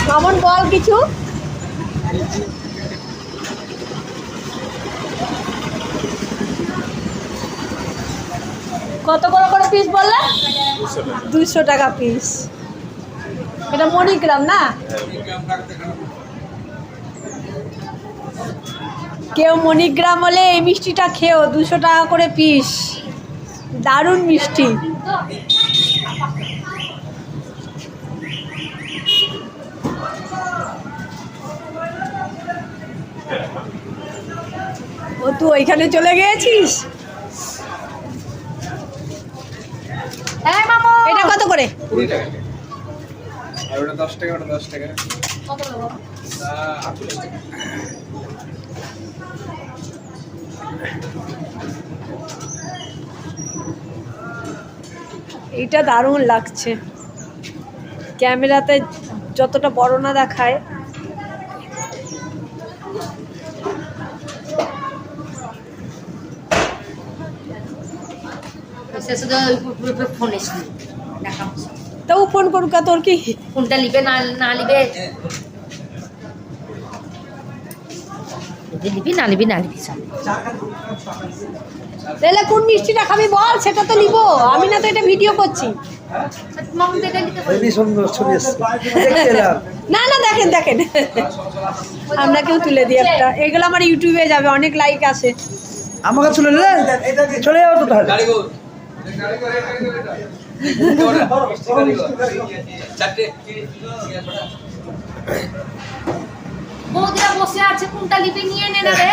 মামন বল কিছু। কত করে পিস বললে? 200 টাকা পিস। এটা মণিগ্রাম না? কেউ মণিগ্রাম হলে এই মিষ্টিটা খেও, 200 টাকা করে পিস, দারুণ মিষ্টি। ও তুই ওইখানে চলে গিয়েছিস? হ্যাঁ মামা, এটা কত করে? 20 টাকা। আর ওটা 10 টাকা, ওটা 10 টাকা। কত করে? 48 টাকা। এইটা দারুণ লাগছে, ক্যামেরাতে যতটা বড় না দেখায়। তাও ফোন করুক, তোর কি কোনটা লিবে না লিবে, লিবি না লিবি তাহলে কোন মিষ্টিটা খাবি বল, সেটা তো নিবো আমি, না তো এটা ভিডিও করছি। না না দেখেন দেখেন, আমরা কেউ তুলে দিই একটা, এগুলো আমার ইউটিউবে যাবে, অনেক লাইক আসে। আমাকে তুলে নিলেন, চলে যাবো তো তাহলে। বৌদিরা বসে আছে, কোনটা লিবে নিয়ে নে না রে।